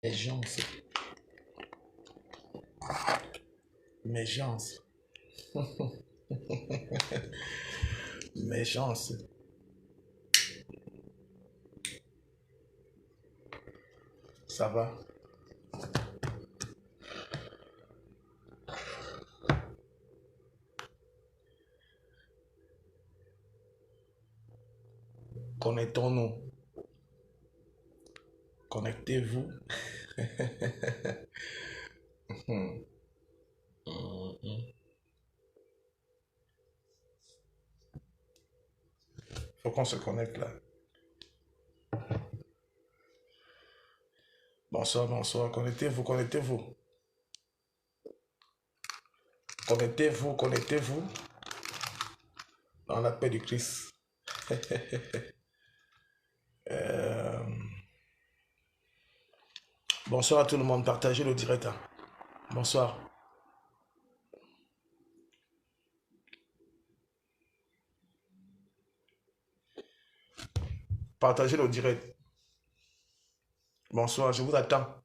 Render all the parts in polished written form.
Méchance. Méchance. Méchance. Ça va? Connectons-nous. Connectez-vous. Faut qu'on se connecte là. Bonsoir, bonsoir. Connectez-vous, connectez-vous. Connectez-vous, connectez-vous dans la paix du Christ. Euh, Bonsoir à tout le monde. Partagez le direct, hein. Bonsoir. Partagez le direct. Bonsoir, je vous attends.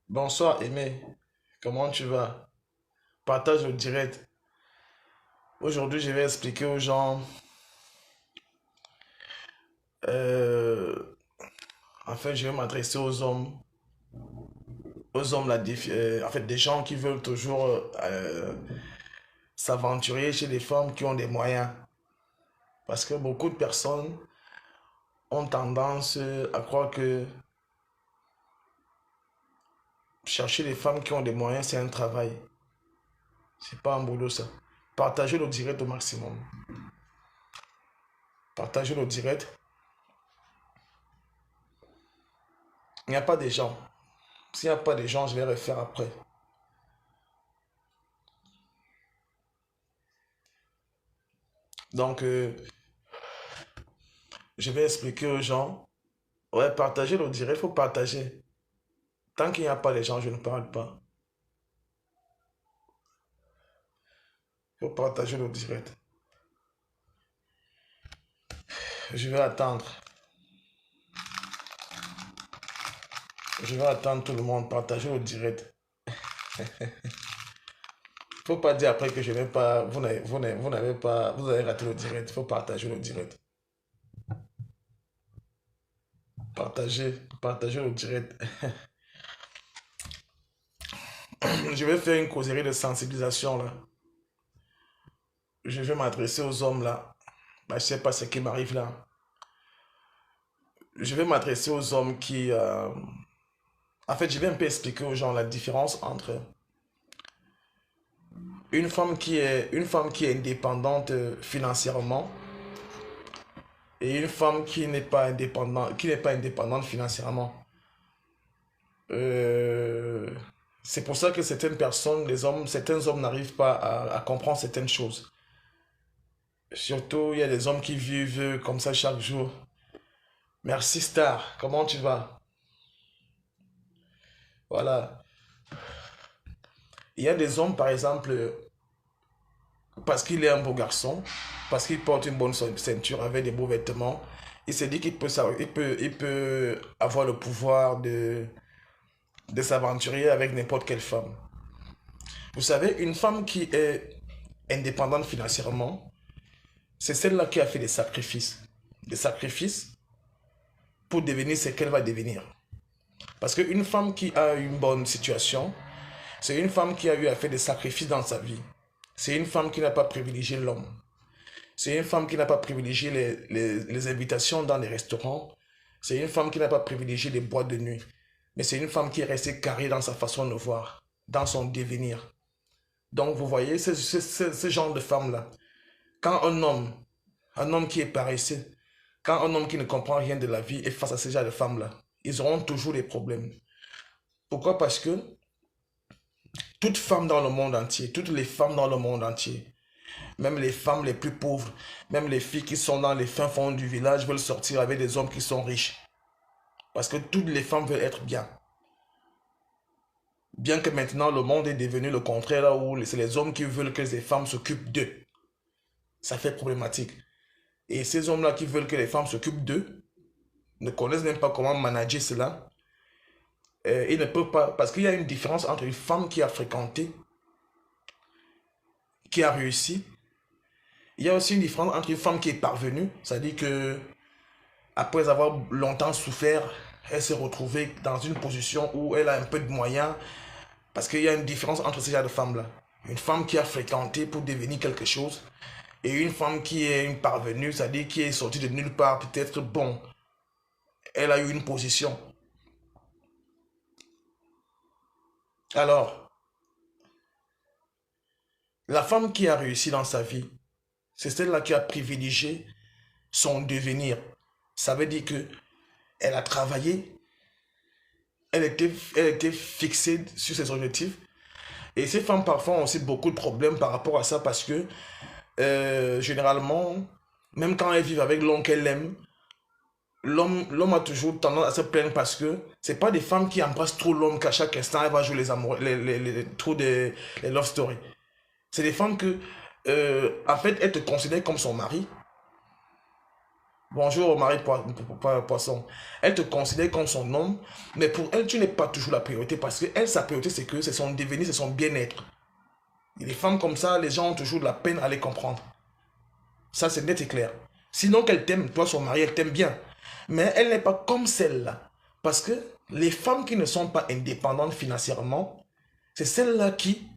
Bonsoir, Aimé. Comment tu vas? Partage le direct. Aujourd'hui, je vais expliquer aux gens. euh, Enfin, je vais m'adresser aux hommes. Aux hommes, en fait, des gens qui veulent toujours s'aventurer chez des femmes qui ont des moyens. Parce que beaucoup de personnes ont tendance à croire que chercher des femmes qui ont des moyens, c'est un travail. C'est pas un boulot, ça. Partagez le direct au maximum. Partagez le direct. Il n'y a pas de gens. S'il n'y a pas de gens, je vais refaire après. Donc, je vais expliquer aux gens. Ouais, partagez le direct, il faut partager. Tant qu'il n'y a pas de gens, je ne parle pas. Il faut partager le direct. Je vais attendre. Je vais attendre tout le monde. Partager le direct. Faut pas dire après que je n'ai pas. Vous n'avez pas. Vous avez raté le direct. Il faut partager le direct. Partager le direct. Je vais faire une causerie de sensibilisation là. Je vais m'adresser aux hommes là. Bah, je sais pas ce qui m'arrive là. Je vais m'adresser aux hommes qui. En fait, je vais un peu expliquer aux gens la différence entre une femme qui est indépendante financièrement et une femme qui n'est pas indépendante financièrement. Euh, c'est pour ça que certaines personnes, certains hommes n'arrivent pas à comprendre certaines choses. Surtout, il y a des hommes qui vivent comme ça chaque jour. Merci Star, comment tu vas? Voilà. Il y a des hommes, par exemple, parce qu'il est un beau garçon, parce qu'il porte une bonne ceinture avec des beaux vêtements, il se dit qu'il peut, il peut avoir le pouvoir de s'aventurer avec n'importe quelle femme. Vous savez, une femme qui est indépendante financièrement, c'est celle-là qui a fait des sacrifices. Des sacrifices pour devenir ce qu'elle va devenir. Parce qu'une femme qui a une bonne situation, c'est une femme qui a eu à faire des sacrifices dans sa vie. C'est une femme qui n'a pas privilégié l'homme. C'est une femme qui n'a pas privilégié les invitations dans les restaurants. C'est une femme qui n'a pas privilégié les boîtes de nuit. Mais c'est une femme qui est restée carrée dans sa façon de voir, dans son devenir. Donc vous voyez, ce genre de femme-là, quand un homme qui est paresseux, quand un homme qui ne comprend rien de la vie est face à ce genre de femmes-là, ils auront toujours des problèmes. Pourquoi? Parce que toute femme dans le monde entier, toutes les femmes dans le monde entier, même les femmes les plus pauvres, même les filles qui sont dans les fins fonds du village veulent sortir avec des hommes qui sont riches. Parce que toutes les femmes veulent être bien. Bien que maintenant le monde est devenu le contraire, là où c'est les hommes qui veulent que les femmes s'occupent d'eux. Ça fait problématique. Et ces hommes-là qui veulent que les femmes s'occupent d'eux, ne connaissent même pas comment manager cela. Ils ne peuvent pas, parce qu'il y a une différence entre une femme qui a fréquenté, qui a réussi. Il y a aussi une différence entre une femme qui est parvenue, c'est-à-dire que après avoir longtemps souffert, elle s'est retrouvée dans une position où elle a un peu de moyens, parce qu'il y a une différence entre ces genres de femmes-là. Une femme qui a fréquenté pour devenir quelque chose, et une femme qui est une parvenue, c'est-à-dire qui est sortie de nulle part, peut-être, bon, elle a eu une position. Alors, la femme qui a réussi dans sa vie, c'est celle-là qui a privilégié son devenir. Ça veut dire que elle a travaillé, elle était fixée sur ses objectifs. Et ces femmes parfois ont aussi beaucoup de problèmes par rapport à ça parce que généralement, même quand elles vivent avec l'homme qu'elles aiment, l'homme a toujours tendance à se plaindre parce que c'est pas des femmes qui embrassent trop l'homme qu'à chaque instant elle va jouer les amours, trop des les love stories. C'est des femmes que, en fait, elles te considèrent comme son mari. Bonjour Marie Poisson. Elle te considère comme son homme, mais pour elle, tu n'es pas toujours la priorité parce que elle, sa priorité, c'est que c'est son devenir, c'est son bien-être. Et les femmes comme ça, les gens ont toujours de la peine à les comprendre. Ça, c'est net et clair. Sinon qu'elle t'aime, toi, son mari, elle t'aime bien. Mais elle n'est pas comme celle-là. Parce que les femmes qui ne sont pas indépendantes financièrement, c'est celles-là qui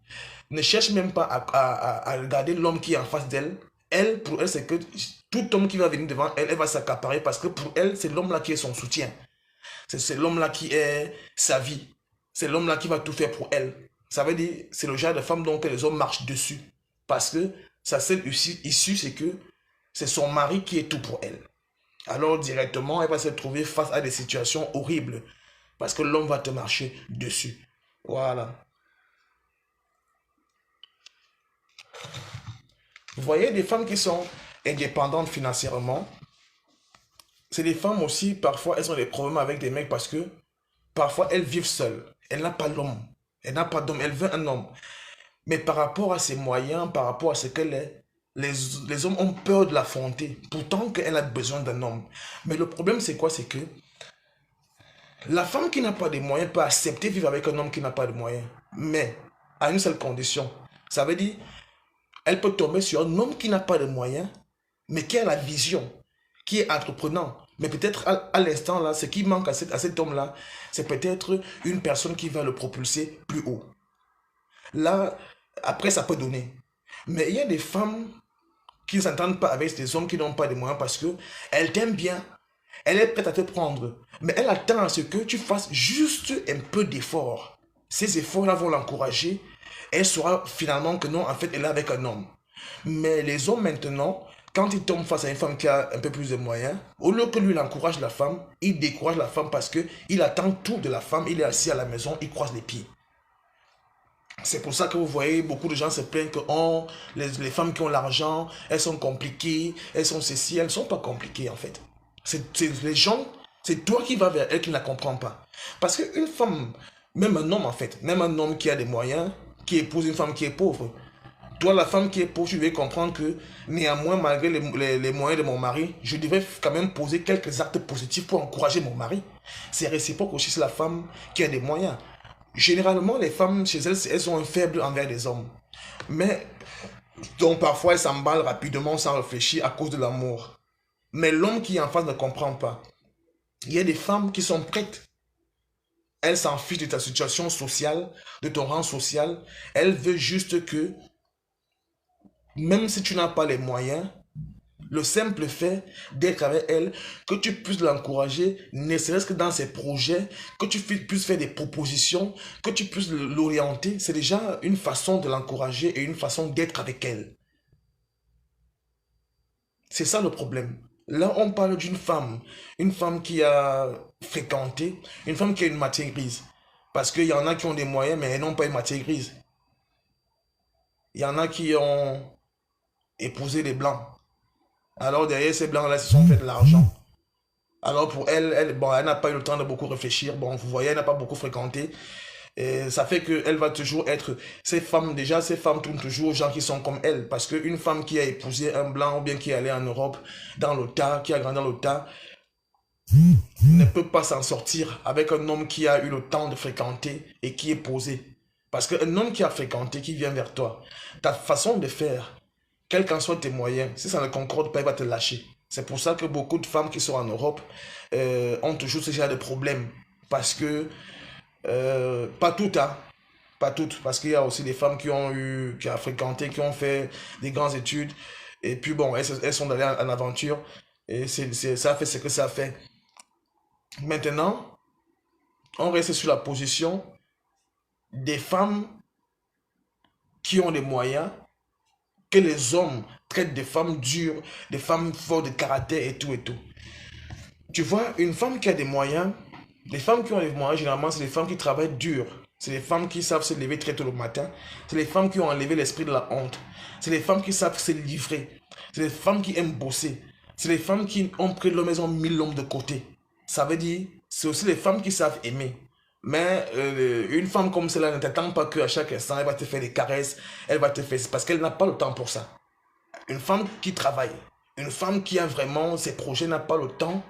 ne cherchent même pas à regarder l'homme qui est en face d'elle. Elle, pour elle, c'est que tout homme qui va venir devant elle, elle va s'accaparer parce que pour elle, c'est l'homme-là qui est son soutien. C'est l'homme-là qui est sa vie. C'est l'homme-là qui va tout faire pour elle. Ça veut dire, c'est le genre de femme dont les hommes marchent dessus. Parce que sa seule issue, c'est que c'est son mari qui est tout pour elle. Alors directement, elle va se trouver face à des situations horribles. Parce que l'homme va te marcher dessus. Voilà. Vous voyez, des femmes qui sont indépendantes financièrement, c'est des femmes aussi, parfois, elles ont des problèmes avec des mecs parce que parfois, elles vivent seules. Elle n'a pas l'homme. Elle n'a pas d'homme. Elle veut un homme. Mais par rapport à ses moyens, par rapport à ce qu'elle est, les hommes ont peur de l'affronter. Pourtant qu'elle a besoin d'un homme. Mais le problème, c'est quoi? C'est que la femme qui n'a pas de moyens peut accepter de vivre avec un homme qui n'a pas de moyens. Mais à une seule condition. Ça veut dire, elle peut tomber sur un homme qui n'a pas de moyens, mais qui a la vision, qui est entreprenant. Mais peut-être à l'instant là, ce qui manque à cet homme-là, c'est peut-être une personne qui va le propulser plus haut. Là, après, ça peut donner. Mais il y a des femmes qui ne s'entendent pas avec des hommes qui n'ont pas de moyens parce que elle t'aime bien. Elle est prête à te prendre. Mais elle attend à ce que tu fasses juste un peu d'effort. Ces efforts-là vont l'encourager. Elle saura finalement que non, en fait, elle est avec un homme. Mais les hommes maintenant, quand ils tombent face à une femme qui a un peu plus de moyens, au lieu que lui il encourage la femme, il décourage la femme parce qu'il attend tout de la femme. Il est assis à la maison, il croise les pieds. C'est pour ça que vous voyez beaucoup de gens se plaignent que oh, les femmes qui ont l'argent, elles sont compliquées, elles sont ceci, elles ne sont pas compliquées en fait. C'est les gens, c'est toi qui vas vers elle qui ne la comprend pas. Parce qu'une femme, même un homme en fait, même un homme qui a des moyens, qui épouse une femme qui est pauvre, toi la femme qui est pauvre, tu devais comprendre que néanmoins, malgré les moyens de mon mari, je devrais quand même poser quelques actes positifs pour encourager mon mari. C'est réciproque aussi sur la femme qui a des moyens. Généralement, les femmes, chez elles, elles sont faibles envers les hommes. Mais, donc parfois, elles s'emballent rapidement sans réfléchir à cause de l'amour. Mais l'homme qui est en face ne comprend pas. Il y a des femmes qui sont prêtes. Elles s'en fichent de ta situation sociale, de ton rang social. Elles veulent juste que, même si tu n'as pas les moyens, le simple fait d'être avec elle, que tu puisses l'encourager, ne serait-ce que dans ses projets, que tu puisses faire des propositions, que tu puisses l'orienter, c'est déjà une façon de l'encourager et une façon d'être avec elle. C'est ça le problème. Là, on parle d'une une femme qui a fréquenté, une femme qui a une matière grise. Parce qu'il y en a qui ont des moyens, mais elles n'ont pas une matière grise. Il y en a qui ont épousé des blancs. Alors derrière ces blancs-là, ils se sont fait de l'argent. Alors pour elle, bon, elle n'a pas eu le temps de beaucoup réfléchir. Bon, vous voyez, elle n'a pas beaucoup fréquenté. Et ça fait qu'elle va toujours être... Ces femmes, déjà, ces femmes tournent toujours aux gens qui sont comme elle. Parce qu'une femme qui a épousé un blanc ou bien qui est allée en Europe, dans l'OTAN, qui a grandi dans l'OTAN, ne peut pas s'en sortir avec un homme qui a eu le temps de fréquenter et qui est posé. Parce qu'un homme qui a fréquenté, qui vient vers toi, ta façon de faire, quels qu'en soient tes moyens, si ça ne concorde pas, il va te lâcher. C'est pour ça que beaucoup de femmes qui sont en Europe ont toujours ce genre de problèmes. Parce que, pas toutes, hein, pas toutes, parce qu'il y a aussi des femmes qui ont fréquenté, qui ont fait des grandes études, et puis bon, elles sont allées en aventure, et ça a fait ce que ça a fait. Maintenant, on reste sur la position des femmes qui ont les moyens, que les hommes traitent des femmes dures, des femmes fortes de caractère et tout et tout. Tu vois, une femme qui a des moyens, les femmes qui ont les moyens, généralement, c'est les femmes qui travaillent dur. C'est les femmes qui savent se lever très tôt le matin. C'est les femmes qui ont enlevé l'esprit de la honte. C'est les femmes qui savent se livrer. C'est les femmes qui aiment bosser. C'est les femmes qui ont pris leur maison, mis l'homme de côté. Ça veut dire, c'est aussi les femmes qui savent aimer. Mais une femme comme celle-là ne t'attend pas qu'à chaque instant, elle va te faire des caresses, elle va te faire... Parce qu'elle n'a pas le temps pour ça. Une femme qui travaille, une femme qui a vraiment ses projets, n'a pas le temps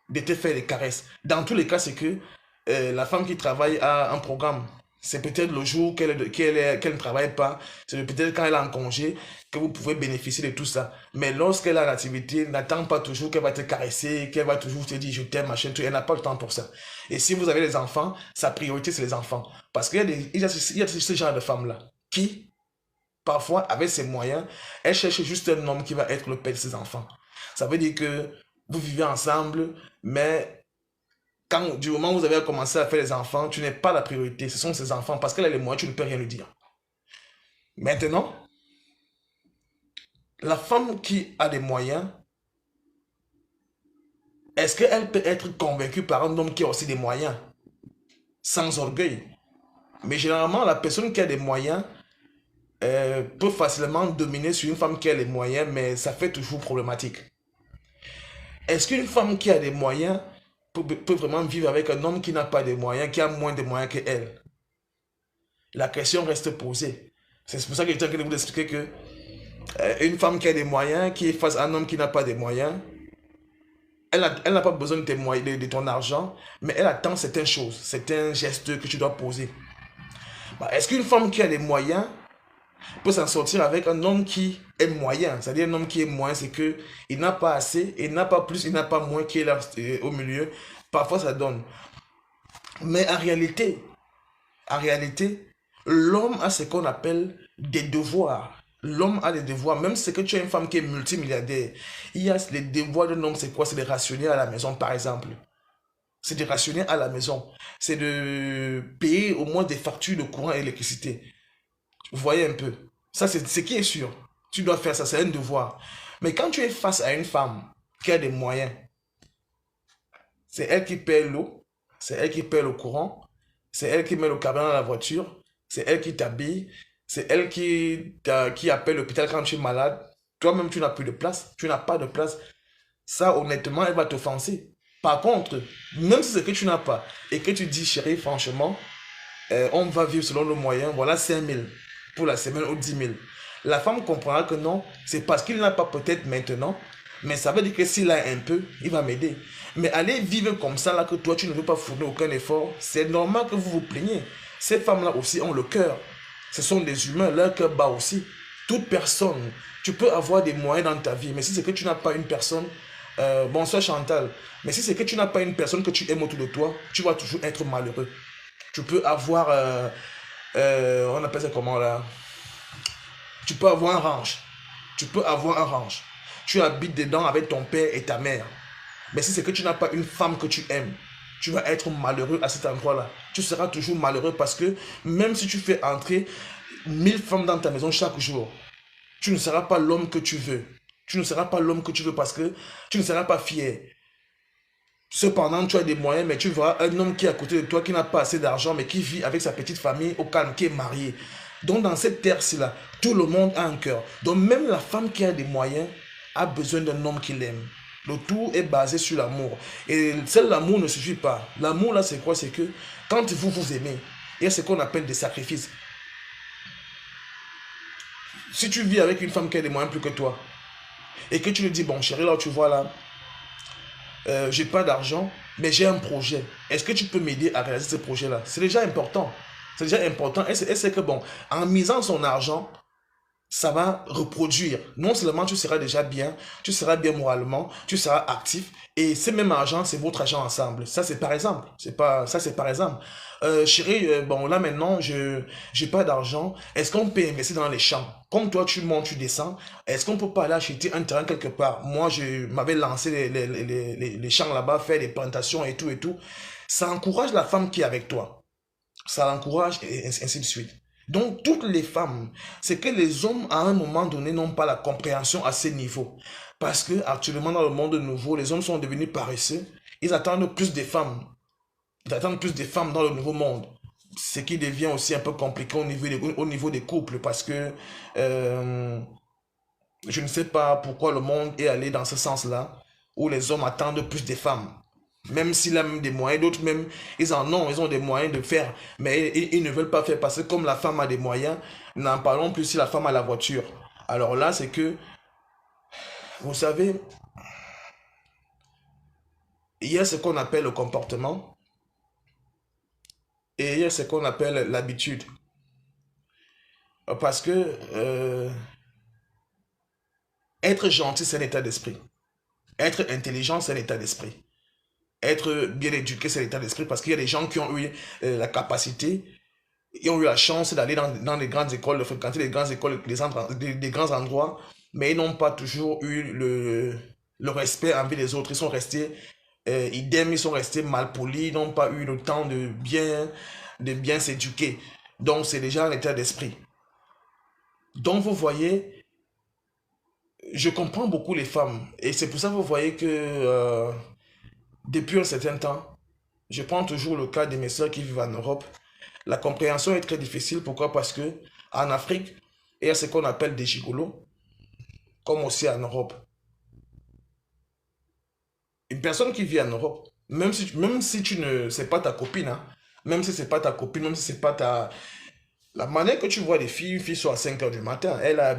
de te faire des caresses. Dans tous les cas, c'est que la femme qui travaille a un programme. C'est peut-être le jour qu'elle ne travaille pas, c'est peut-être quand elle est en congé que vous pouvez bénéficier de tout ça. Mais lorsqu'elle a l'activité, n'attend pas toujours qu'elle va te caresser, qu'elle va toujours te dire je t'aime, machin, tout. Elle n'a pas le temps pour ça. Et si vous avez des enfants, sa priorité c'est les enfants. Parce qu'il y a ce genre de femmes-là qui, parfois, avec ses moyens, elle cherche juste un homme qui va être le père de ses enfants. Ça veut dire que vous vivez ensemble, mais du moment où vous avez commencé à faire les enfants, tu n'es pas la priorité. Ce sont ses enfants. Parce qu'elle a les moyens, tu ne peux rien lui dire. Maintenant, la femme qui a des moyens, est-ce qu'elle peut être convaincue par un homme qui a aussi des moyens? Sans orgueil. Mais généralement, la personne qui a des moyens peut facilement dominer sur une femme qui a les moyens, mais ça fait toujours problématique. Est-ce qu'une femme qui a des moyens peut vraiment vivre avec un homme qui n'a pas de moyens, qui a moins de moyens qu'elle? La question reste posée. C'est pour ça que je suis en train de vous expliquer que une femme qui a des moyens, qui est face à un homme qui n'a pas de moyens, elle n'a pas besoin de, de ton argent, mais elle attend certaines choses, certains gestes que tu dois poser. Est-ce qu'une femme qui a des moyens peut s'en sortir avec un homme qui est moyen? C'est-à-dire un homme qui est moyen, c'est que il n'a pas assez, il n'a pas plus, il n'a pas moins, qui est là au milieu. Parfois ça donne. Mais en réalité, l'homme a ce qu'on appelle des devoirs. L'homme a des devoirs. Même si que tu as une femme qui est multimilliardaire, il y a les devoirs d'un homme, c'est quoi? C'est de rationner à la maison, par exemple. C'est de rationner à la maison. C'est de payer au moins des factures de courant et d'électricité. Vous voyez un peu. Ça, c'est ce qui est sûr. Tu dois faire ça, c'est un devoir. Mais quand tu es face à une femme qui a des moyens, c'est elle qui paie l'eau, c'est elle qui paie le courant, c'est elle qui met le câble dans la voiture, c'est elle qui t'habille, c'est elle qui appelle l'hôpital quand tu es malade. Toi-même, tu n'as plus de place, tu n'as pas de place. Ça, honnêtement, elle va t'offenser. Par contre, même si c'est que tu n'as pas, et que tu dis, chérie, franchement, on va vivre selon nos moyens, voilà 5 000 pour la semaine ou 10 000. La femme comprendra que non, c'est parce qu'il n'a pas peut-être maintenant, mais ça veut dire que s'il a un peu, il va m'aider. Mais aller vivre comme ça, là, que toi, tu ne veux pas fournir aucun effort, c'est normal que vous vous plaigniez. Ces femmes-là aussi ont le cœur. Ce sont des humains, leur cœur bat aussi. Toute personne, tu peux avoir des moyens dans ta vie, mais si c'est que tu n'as pas une personne, bonsoir Chantal, mais si c'est que tu n'as pas une personne que tu aimes autour de toi, tu vas toujours être malheureux. Tu peux avoir, on appelle ça comment là? Tu peux avoir un ranch. Tu peux avoir un ranch. Tu habites dedans avec ton père et ta mère. Mais si c'est que tu n'as pas une femme que tu aimes, tu vas être malheureux à cet endroit-là. Tu seras toujours malheureux parce que même si tu fais entrer 1000 femmes dans ta maison chaque jour, tu ne seras pas l'homme que tu veux. Tu ne seras pas l'homme que tu veux parce que tu ne seras pas fier. Cependant, tu as des moyens, mais tu verras un homme qui est à côté de toi, qui n'a pas assez d'argent, mais qui vit avec sa petite famille au calme, qui est marié. Donc, dans cette terre-ci-là, tout le monde a un cœur. Donc, même la femme qui a des moyens a besoin d'un homme qui l'aime. Le tout est basé sur l'amour. Et seul l'amour ne suffit pas. L'amour, là, c'est quoi? C'est que quand vous vous aimez, Il y a ce qu'on appelle des sacrifices. Si tu vis avec une femme qui a des moyens plus que toi, et que tu lui dis, bon chérie, là tu vois là, j'ai pas d'argent, mais j'ai un projet. Est-ce que tu peux m'aider à réaliser ce projet-là? C'est déjà important. C'est déjà important. Elle sait que bon, en misant son argent, ça va reproduire. Non seulement tu seras déjà bien, tu seras bien moralement, tu seras actif, et ce même argent, c'est votre argent ensemble. Ça, c'est par exemple. C'est pas, ça, c'est par exemple. Chérie, bon, là maintenant, je j'ai pas d'argent. Est-ce qu'on peut investir dans les champs? Comme toi, tu montes, tu descends. Est-ce qu'on peut pas aller acheter un terrain quelque part? Moi, je m'avais lancé les champs là-bas, faire des plantations et tout et tout. Ça encourage la femme qui est avec toi. Ça l'encourage et ainsi de suite. Donc, toutes les femmes, c'est que les hommes, à un moment donné, n'ont pas la compréhension à ces niveaux. Parce que, actuellement, dans le monde nouveau, les hommes sont devenus paresseux. Ils attendent plus des femmes. Ils attendent plus des femmes dans le nouveau monde. Ce qui devient aussi un peu compliqué au niveau des couples. Parce que, euh, je ne sais pas pourquoi le monde est allé dans ce sens-là, où les hommes attendent plus des femmes. Même s'il a même des moyens, d'autres même, ils en ont, ils ont des moyens de faire, mais ils ne veulent pas faire parce que comme la femme a des moyens, n'en parlons plus si la femme a la voiture. Alors là, c'est que, vous savez, il y a ce qu'on appelle le comportement et il y a ce qu'on appelle l'habitude. Parce que être gentil, c'est un état d'esprit. Être intelligent, c'est un état d'esprit. Être bien éduqué, c'est l'état d'esprit parce qu'il y a des gens qui ont eu la capacité, ils ont eu la chance d'aller dans les grandes écoles, de fréquenter les grandes écoles, des grands endroits, mais ils n'ont pas toujours eu le respect envers les autres. Ils sont restés idem, ils sont restés malpolis, ils n'ont pas eu le temps de bien s'éduquer. Donc, c'est déjà un état d'esprit. Donc, vous voyez, je comprends beaucoup les femmes. Et c'est pour ça que vous voyez que depuis un certain temps, je prends toujours le cas de mes soeurs qui vivent en Europe. La compréhension est très difficile. Pourquoi? Parce que en Afrique, il y a ce qu'on appelle des gigolos, comme aussi en Europe. Une personne qui vit en Europe, même si tu ne sais pas ta copine, hein, même si c'est pas ta copine, même si c'est pas ta, la manière que tu vois les filles, une fille soit à 5 heures du matin, elle n'a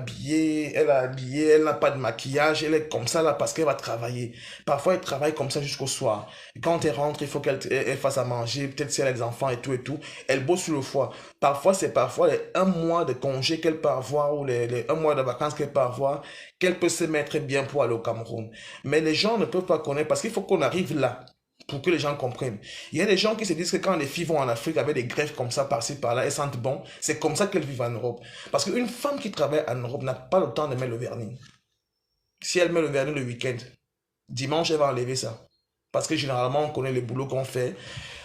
pas de maquillage, elle est comme ça là parce qu'elle va travailler. Parfois, elle travaille comme ça jusqu'au soir. Et quand elle rentre, il faut qu'elle fasse à manger, peut-être si elle a des enfants et tout et tout. Elle bosse sur le foie. Parfois, c'est parfois les un mois de congé qu'elle peut avoir ou les un mois de vacances qu'elle peut avoir, qu'elle peut se mettre bien pour aller au Cameroun. Mais les gens ne peuvent pas connaître parce qu'il faut qu'on arrive là pour que les gens comprennent. Il y a des gens qui se disent que quand les filles vont en Afrique avec des greffes comme ça, par-ci, par-là, elles sentent bon. C'est comme ça qu'elles vivent en Europe. Parce qu'une femme qui travaille en Europe n'a pas le temps de mettre le vernis. Si elle met le vernis le week-end, dimanche, elle va enlever ça. Parce que généralement, on connaît les boulots qu'on fait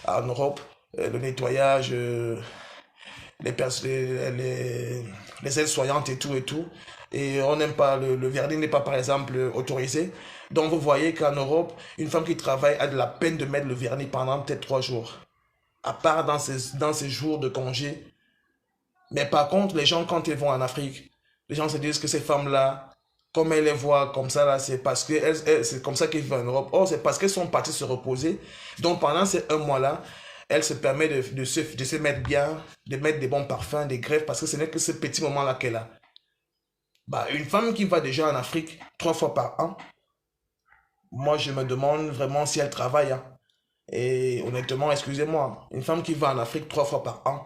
en Europe, le nettoyage, les aides-soignantes et tout et tout. Et on n'aime pas, le vernis n'est pas par exemple autorisé. Donc vous voyez qu'en Europe, une femme qui travaille a de la peine de mettre le vernis pendant peut-être 3 jours. À part dans ces jours de congé. Mais par contre, les gens, quand ils vont en Afrique, les gens se disent que ces femmes-là, comme elles les voient comme ça, là, c'est parce que c'est comme ça qu'elles vivent en Europe. Or, c'est parce qu'elles sont parties se reposer. Donc pendant ces un mois-là, elle se permet de se mettre bien, de mettre des bons parfums, des greffes, parce que ce n'est que ce petit moment-là qu'elle a. Bah, une femme qui va déjà en Afrique 3 fois par an, moi je me demande vraiment si elle travaille, hein. Et honnêtement, excusez-moi, une femme qui va en Afrique 3 fois par an,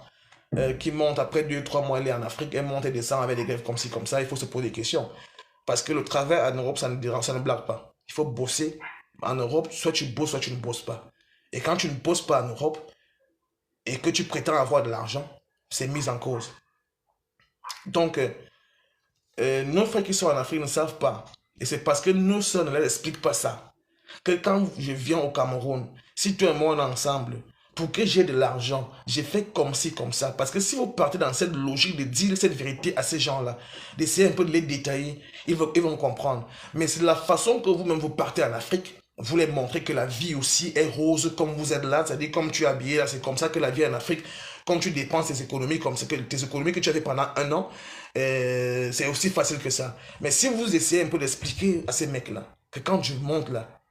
qui monte après 2, 3 mois, elle est en Afrique, elle monte et descend avec des greffes comme ci, comme ça, il faut se poser des questions. Parce que le travail en Europe, ça ne blague pas. Il faut bosser. En Europe, soit tu bosses, soit tu ne bosses pas. Et quand tu ne bosses pas en Europe, et que tu prétends avoir de l'argent, c'est mis en cause. Donc, nos frères qui sont en Afrique ne savent pas. Et c'est parce que nos soeurs ne leur expliquent pas ça. Que quand je viens au Cameroun, si toi et moi on est ensemble, pour que j'ai de l'argent, j'ai fait comme ci, comme ça. Parce que si vous partez dans cette logique de dire cette vérité à ces gens-là, d'essayer un peu de les détailler, ils vont comprendre. Mais c'est la façon que vous-même vous partez en Afrique, vous les montrez que la vie aussi est rose comme vous êtes là, c'est-à-dire comme tu es habillé là, c'est comme ça que la vie est en Afrique. Quand tu dépenses tes économies, comme c'est que tes économies que tu as fait pendant un an, c'est aussi facile que ça. Mais si vous essayez un peu d'expliquer à ces mecs-là que quand je monte là,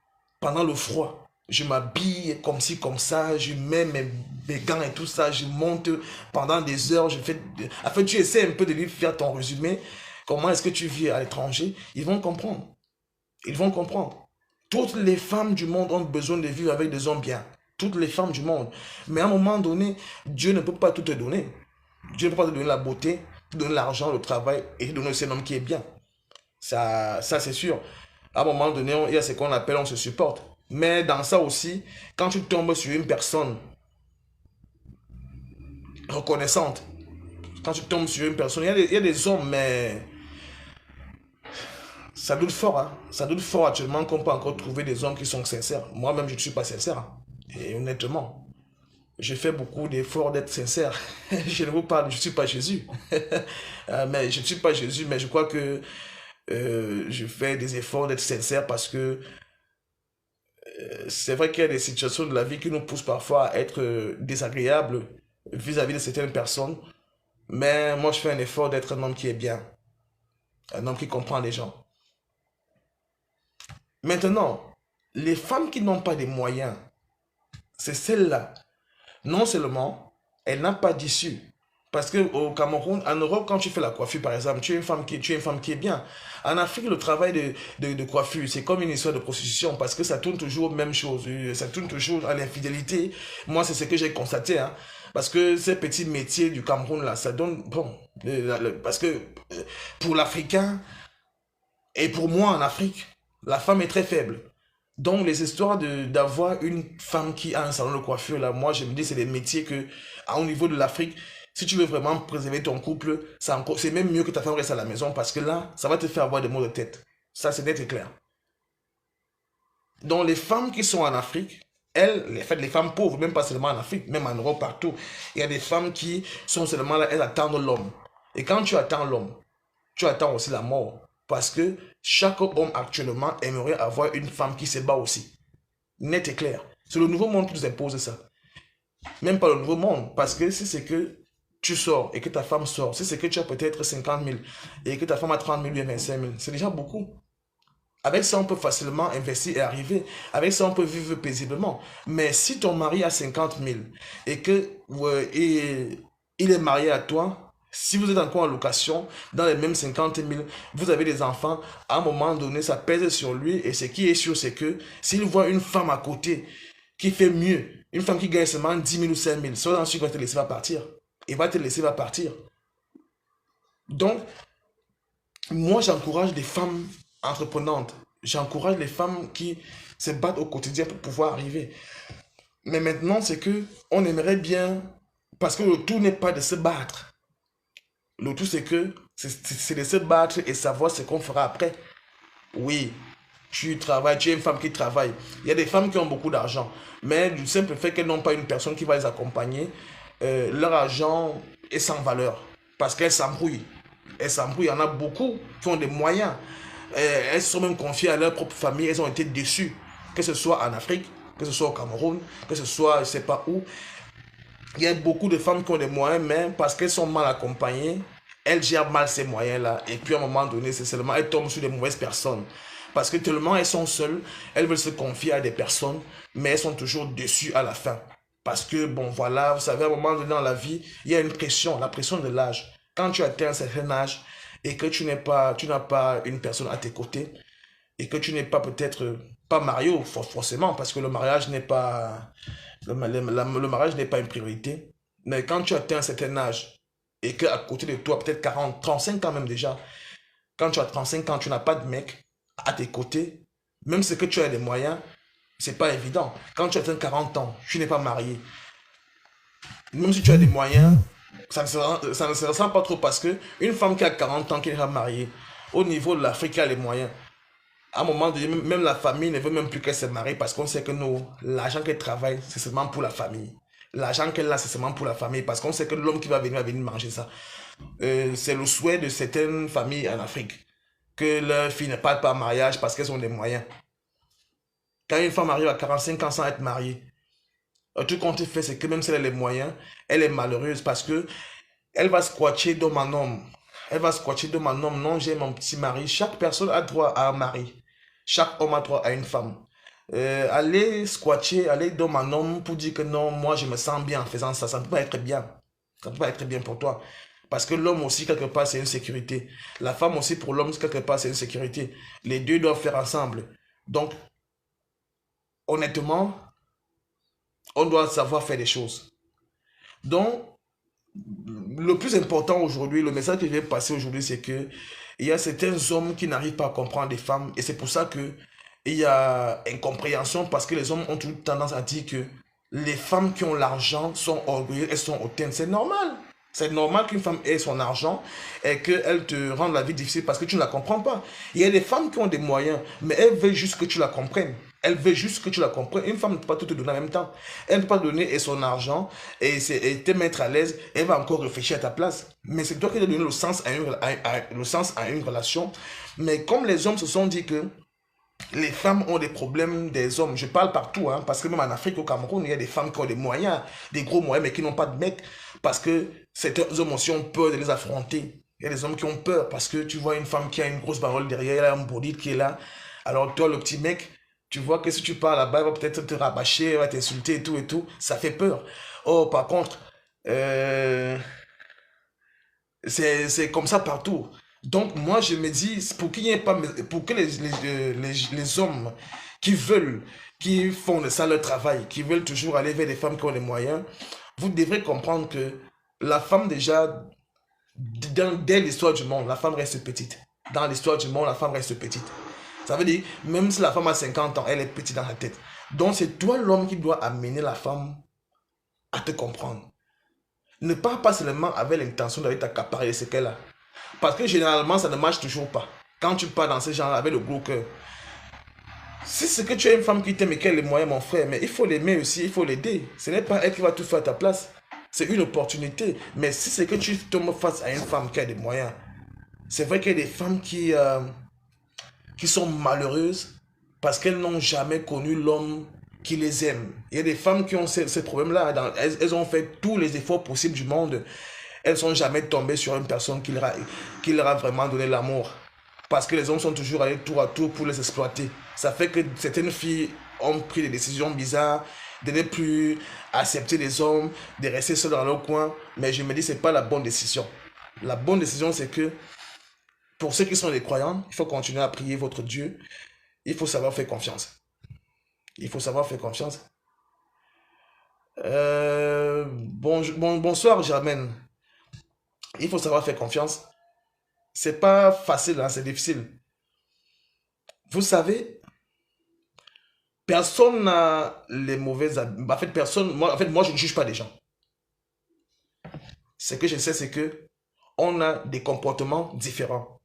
pendant le froid, Je m'habille comme ci, comme ça, je mets mes gants et tout ça, je monte pendant des heures, je fais... En fait, tu essaies un peu de lui faire ton résumé. Comment est-ce que tu vis à l'étranger? Ils vont comprendre. Ils vont comprendre. Toutes les femmes du monde ont besoin de vivre avec des hommes bien. Toutes les femmes du monde. Mais à un moment donné, Dieu ne peut pas tout te donner. Dieu ne peut pas te donner la beauté, te donner l'argent, le travail et te donner aussi un homme qui est bien. Ça c'est sûr. À un moment donné, il y a ce qu'on appelle, on se supporte. Mais dans ça aussi, quand tu tombes sur une personne reconnaissante, quand tu tombes sur une personne, il y a des hommes, mais ça doute fort. Hein. Ça doute fort actuellement qu'on peut encore trouver des hommes qui sont sincères. Moi-même, je ne suis pas sincère. Hein. Et honnêtement, je fais beaucoup d'efforts d'être sincère. Je ne vous parle, je ne suis pas Jésus. Mais je ne suis pas Jésus, mais je crois que je fais des efforts d'être sincère parce que c'est vrai qu'il y a des situations de la vie qui nous poussent parfois à être désagréables vis-à-vis de certaines personnes. Mais moi, je fais un effort d'être un homme qui est bien, un homme qui comprend les gens. Maintenant, les femmes qui n'ont pas de moyens, c'est celles-là. Non seulement, elles n'ont pas d'issue. Parce qu'au Cameroun, en Europe, quand tu fais la coiffure, par exemple, tu es une femme qui est bien. En Afrique, le travail de coiffure, c'est comme une histoire de prostitution parce que ça tourne toujours aux mêmes choses. Ça tourne toujours à l'infidélité. Moi, c'est ce que j'ai constaté. Hein, parce que ces petits métiers du Cameroun, là, ça donne... Bon, parce que pour l'Africain et pour moi en Afrique, la femme est très faible. Donc, les histoires d'avoir une femme qui a un salon de coiffure, là, moi, je me dis, c'est des métiers que, au niveau de l'Afrique, si tu veux vraiment préserver ton couple, c'est même mieux que ta femme reste à la maison parce que là, ça va te faire avoir des maux de tête. Ça, c'est net et clair. Donc, les femmes qui sont en Afrique, elles, les femmes pauvres, même pas seulement en Afrique, même en Europe, partout, il y a des femmes qui sont seulement là, elles attendent l'homme. Et quand tu attends l'homme, tu attends aussi la mort. Parce que chaque homme actuellement aimerait avoir une femme qui se bat aussi. Net et clair. C'est le nouveau monde qui nous impose ça. Même pas le nouveau monde. Parce que si c'est que tu sors et que ta femme sort, si c'est que tu as peut-être 50 000 et que ta femme a 30 000 ou 25 000, c'est déjà beaucoup. Avec ça, on peut facilement investir et arriver. Avec ça, on peut vivre paisiblement. Mais si ton mari a 50 000 et que il est marié à toi, si vous êtes encore en location, dans les mêmes 50 000, vous avez des enfants, à un moment donné, ça pèse sur lui. Et ce qui est sûr, c'est que s'il voit une femme à côté qui fait mieux, une femme qui gagne seulement 10 000 ou 5 000, sois sûr qu'il va te laisser partir. Il va te laisser partir. Donc, moi, j'encourage les femmes entreprenantes. J'encourage les femmes qui se battent au quotidien pour pouvoir arriver. Mais maintenant, c'est que on aimerait bien, parce que le tout n'est pas de se battre. Le tout, c'est que c'est de se battre et savoir ce qu'on fera après. Oui, tu travailles, tu es une femme qui travaille. Il y a des femmes qui ont beaucoup d'argent, mais du simple fait qu'elles n'ont pas une personne qui va les accompagner, leur argent est sans valeur parce qu'elles s'embrouillent. Elles s'embrouillent. Il y en a beaucoup qui ont des moyens. Elles se sont même confiées à leur propre famille. Elles ont été déçues. Que ce soit en Afrique, que ce soit au Cameroun, que ce soit je ne sais pas où. Il y a beaucoup de femmes qui ont des moyens, mais parce qu'elles sont mal accompagnées, elles gèrent mal ces moyens-là. Et puis à un moment donné, c'est seulement elles tombent sur des mauvaises personnes. Parce que tellement elles sont seules, elles veulent se confier à des personnes, mais elles sont toujours déçues à la fin. Parce que, bon, voilà, vous savez, à un moment donné dans la vie, il y a une pression, la pression de l'âge. Quand tu atteins un certain âge et que tu n'as pas une personne à tes côtés, et que tu n'es pas peut-être pas marié forcément, parce que le mariage n'est pas, le mariage n'est pas une priorité. Mais quand tu atteins un certain âge et qu'à côté de toi, peut-être 40, 35 ans même déjà, quand tu as 35 ans, tu n'as pas de mec à tes côtés, même si que tu as des moyens, c'est pas évident. Quand tu atteins 40 ans, tu n'es pas marié. Même si tu as des moyens, ça ne se ressent pas trop parce que une femme qui a 40 ans qui n'est pas mariée, au niveau de l'Afrique, elle a les moyens. À un moment donné, même la famille ne veut même plus qu'elle se marie parce qu'on sait que l'argent qu'elle travaille, c'est seulement pour la famille. L'argent qu'elle a, c'est seulement pour la famille parce qu'on sait que l'homme qui va venir manger ça. C'est le souhait de certaines familles en Afrique que leurs filles ne partent pas en mariage parce qu'elles ont des moyens. Quand une femme arrive à 45 ans sans être mariée, tout compte fait, c'est que même si elle a les moyens, elle est malheureuse parce que elle va squatter d'homme en homme. Elle va squatter d'homme en homme. Non, j'ai mon petit mari. Chaque personne a droit à un mari. Chaque homme a droit à une femme. aller squatter, aller dans un homme pour dire que non, moi je me sens bien en faisant ça, ça ne peut pas être bien. Ça ne peut pas être bien pour toi. Parce que l'homme aussi, quelque part, c'est une sécurité. La femme aussi, pour l'homme, quelque part, c'est une sécurité. Les deux doivent faire ensemble. Donc, honnêtement, on doit savoir faire des choses. Donc, le plus important aujourd'hui, le message que je vais passer aujourd'hui, c'est que il y a certains hommes qui n'arrivent pas à comprendre les femmes. Et c'est pour ça que il y a incompréhension parce que les hommes ont toujours tendance à dire que les femmes qui ont l'argent sont orgueilleuses, elles sont hautaines. C'est normal. C'est normal qu'une femme ait son argent et qu'elle te rende la vie difficile parce que tu ne la comprends pas. Il y a des femmes qui ont des moyens, mais elles veulent juste que tu la comprennes. Elle veut juste que tu la comprennes. Une femme ne peut pas tout te donner en même temps. Elle ne peut pas donner son argent et te mettre à l'aise. Elle va encore réfléchir à ta place. Mais c'est toi qui dois donner le sens le sens à une relation. Mais comme les hommes se sont dit que les femmes ont des problèmes des hommes. Je parle partout, hein, parce que même en Afrique, au Cameroun, il y a des femmes qui ont des moyens, des gros moyens, mais qui n'ont pas de mec. Parce que certains hommes aussi ont peur de les affronter. Il y a des hommes qui ont peur parce que tu vois une femme qui a une grosse parole derrière, elle a un bolide qui est là. Alors toi, le petit mec, tu vois que si tu parles là-bas, elle va peut-être te rabâcher, elle va t'insulter et tout et tout. Ça fait peur. Oh, par contre, euh, c'est comme ça partout. Donc, moi, je me dis, pour qu'il n'y ait pas, pour que les hommes qui veulent, qui font de ça leur travail, qui veulent toujours aller vers des femmes qui ont les moyens, vous devrez comprendre que la femme, déjà, dès l'histoire du monde, la femme reste petite. Dans l'histoire du monde, la femme reste petite. Ça veut dire, même si la femme a 50 ans, elle est petite dans la tête. Donc, c'est toi l'homme qui doit amener la femme à te comprendre. Ne pars pas seulement avec l'intention d'aller t'accaparer ce qu'elle a. Parce que généralement, ça ne marche toujours pas. Quand tu pars dans ce genre avec le gros cœur. Si c'est que tu as une femme qui t'aime et qu'elle a les moyens, mon frère, mais il faut l'aimer aussi, il faut l'aider. Ce n'est pas elle qui va tout faire à ta place. C'est une opportunité. Mais si c'est que tu tombes face à une femme qui a des moyens, c'est vrai qu'il y a des femmes qui sont malheureuses parce qu'elles n'ont jamais connu l'homme qui les aime. Il y a des femmes qui ont ces problèmes-là. Elles ont fait tous les efforts possibles du monde. Elles ne sont jamais tombées sur une personne qui leur a vraiment donné l'amour. Parce que les hommes sont toujours allés tour à tour pour les exploiter. Ça fait que certaines filles ont pris des décisions bizarres, de ne plus accepter les hommes, de rester seules dans leur coin. Mais je me dis, ce n'est pas la bonne décision. La bonne décision, c'est que pour ceux qui sont des croyants, il faut continuer à prier votre Dieu. Il faut savoir faire confiance. Il faut savoir faire confiance. Bonsoir, Germaine. Il faut savoir faire confiance. C'est pas facile, hein, c'est difficile. Vous savez, personne n'a les mauvaises habitudes. En fait, moi, je ne juge pas les gens. Ce que je sais, c'est que on a des comportements différents.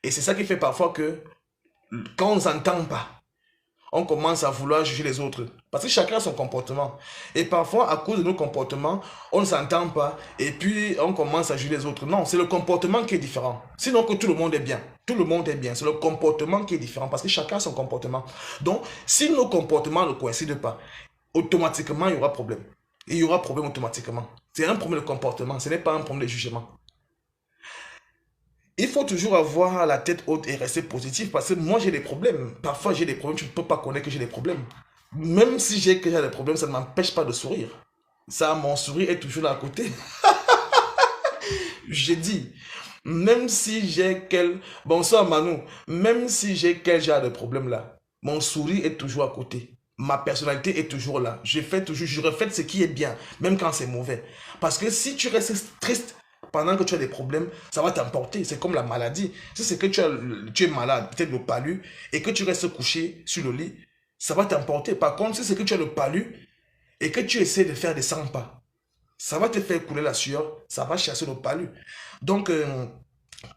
Et c'est ça qui fait parfois que quand on ne s'entend pas, on commence à vouloir juger les autres. Parce que chacun a son comportement. Et parfois, à cause de nos comportements, on ne s'entend pas et puis on commence à juger les autres. Non, c'est le comportement qui est différent. Sinon que tout le monde est bien. Tout le monde est bien. C'est le comportement qui est différent parce que chacun a son comportement. Donc, si nos comportements ne coïncident pas, automatiquement, il y aura problème. Il y aura problème automatiquement. C'est un problème de comportement. Ce n'est pas un problème de jugement. Il faut toujours avoir la tête haute et rester positif parce que moi j'ai des problèmes. Parfois j'ai des problèmes, tu ne peux pas connaître que j'ai des problèmes. Même si j'ai des problèmes, ça ne m'empêche pas de sourire. Ça, mon sourire est toujours là à côté. J'ai dit, même si j'ai quel... Bonsoir Manu. Même si j'ai quel genre de problème là, mon sourire est toujours à côté. Ma personnalité est toujours là. Je refais ce qui est bien, même quand c'est mauvais. Parce que si tu restes triste, pendant que tu as des problèmes, ça va t'emporter. C'est comme la maladie. Si c'est que tu es malade, peut-être le palu, et que tu restes couché sur le lit, ça va t'emporter. Par contre, si c'est que tu as le palu, et que tu essaies de faire des 100 pas, ça va te faire couler la sueur, ça va chasser le palu. Donc,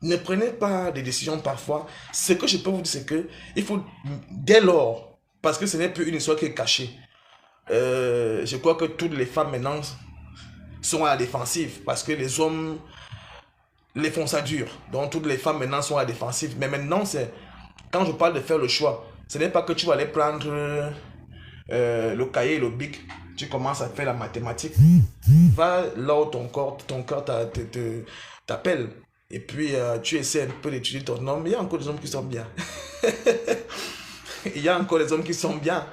ne prenez pas des décisions parfois. Ce que je peux vous dire, c'est que il faut, dès lors, parce que ce n'est plus une histoire qui est cachée, je crois que toutes les femmes maintenant sont à la défensive parce que les hommes les font ça dur. Donc toutes les femmes maintenant sont à la défensive. Mais maintenant, c'est quand je parle de faire le choix, ce n'est pas que tu vas aller prendre le cahier et le bic. Tu commences à faire la mathématique. Va là où ton corps t'appelle. Et puis tu essaies un peu d'étudier ton homme. Il y a encore des hommes qui sont bien. Il y a encore des hommes qui sont bien.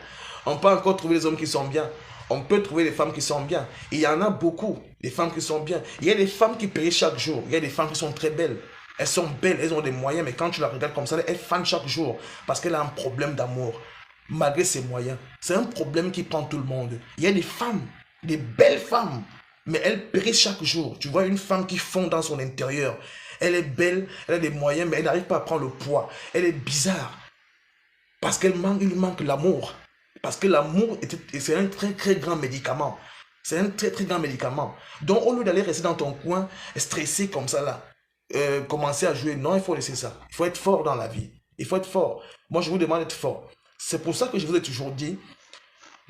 On peut encore trouver des hommes qui sont bien. On peut trouver des femmes qui sont bien. Il y en a beaucoup, des femmes qui sont bien. Il y a des femmes qui payent chaque jour. Il y a des femmes qui sont très belles. Elles sont belles, elles ont des moyens, mais quand tu la regardes comme ça, elles fanent chaque jour parce qu'elle a un problème d'amour, malgré ses moyens. C'est un problème qui prend tout le monde. Il y a des femmes, des belles femmes, mais elles périssent chaque jour. Tu vois une femme qui fond dans son intérieur. Elle est belle, elle a des moyens, mais elle n'arrive pas à prendre le poids. Elle est bizarre parce il lui manque l'amour. Parce que l'amour, c'est un très très grand médicament. C'est un très très grand médicament. Donc au lieu d'aller rester dans ton coin, stressé comme ça là, commencer à jouer, non, il faut laisser ça. Il faut être fort dans la vie. Il faut être fort. Moi, je vous demande d'être fort. C'est pour ça que je vous ai toujours dit,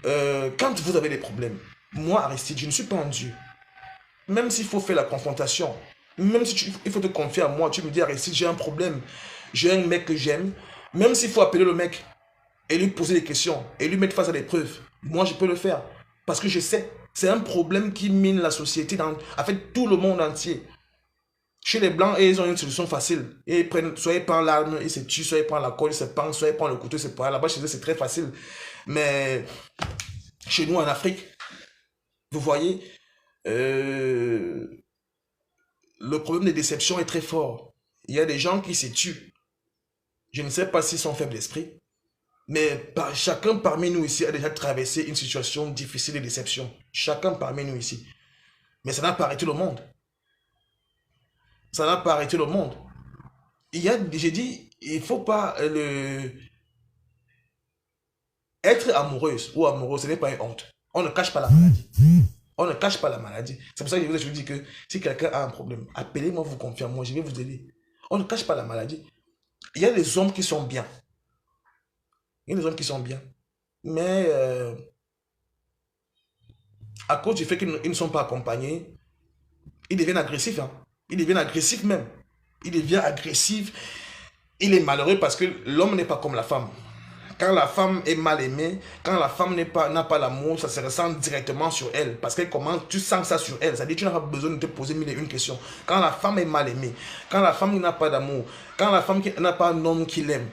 quand vous avez des problèmes, moi, Aristide, je ne suis pas un Dieu. Même s'il faut faire la confrontation, même si il faut te confier à moi, tu me dis, Aristide, j'ai un problème, j'ai un mec que j'aime, même s'il faut appeler le mec et lui poser des questions et lui mettre face à des preuves, moi, je peux le faire. Parce que je sais, c'est un problème qui mine la société, en fait, tout le monde entier. Chez les Blancs, ils ont une solution facile. Ils prennent, soit ils prennent l'arme, ils se tuent, soit ils prennent la colle, ils se pendent, soit ils prennent le couteau, ils se pendent. Là-bas, chez eux, c'est très facile. Mais chez nous, en Afrique, vous voyez, le problème de déception est très fort. Il y a des gens qui se tuent. Je ne sais pas s'ils sont faibles d'esprit, mais chacun parmi nous ici a déjà traversé une situation difficile de déception. Chacun parmi nous ici. Mais ça n'a pas arrêté le monde. Ça n'a pas arrêté le monde. J'ai dit, il ne faut pas être amoureuse ou amoureux, ce n'est pas une honte. On ne cache pas la maladie. On ne cache pas la maladie. C'est pour ça que je vous dis que si quelqu'un a un problème, appelez-moi, vous confiez en moi, je vais vous aider. On ne cache pas la maladie. Il y a des hommes qui sont bien. Il y a des hommes qui sont bien. Mais à cause du fait qu'ils ne sont pas accompagnés, ils deviennent agressifs. Hein. Ils deviennent agressifs même. Il devient agressif. Il est malheureux parce que l'homme n'est pas comme la femme. Quand la femme est mal aimée, quand la femme n'a pas l'amour, ça se ressent directement sur elle. Parce que comment tu sens ça sur elle. C'est-à-dire que tu n'as pas besoin de te poser mille et une questions. Quand la femme est mal aimée, quand la femme n'a pas d'amour, quand la femme n'a pas un homme qui l'aime,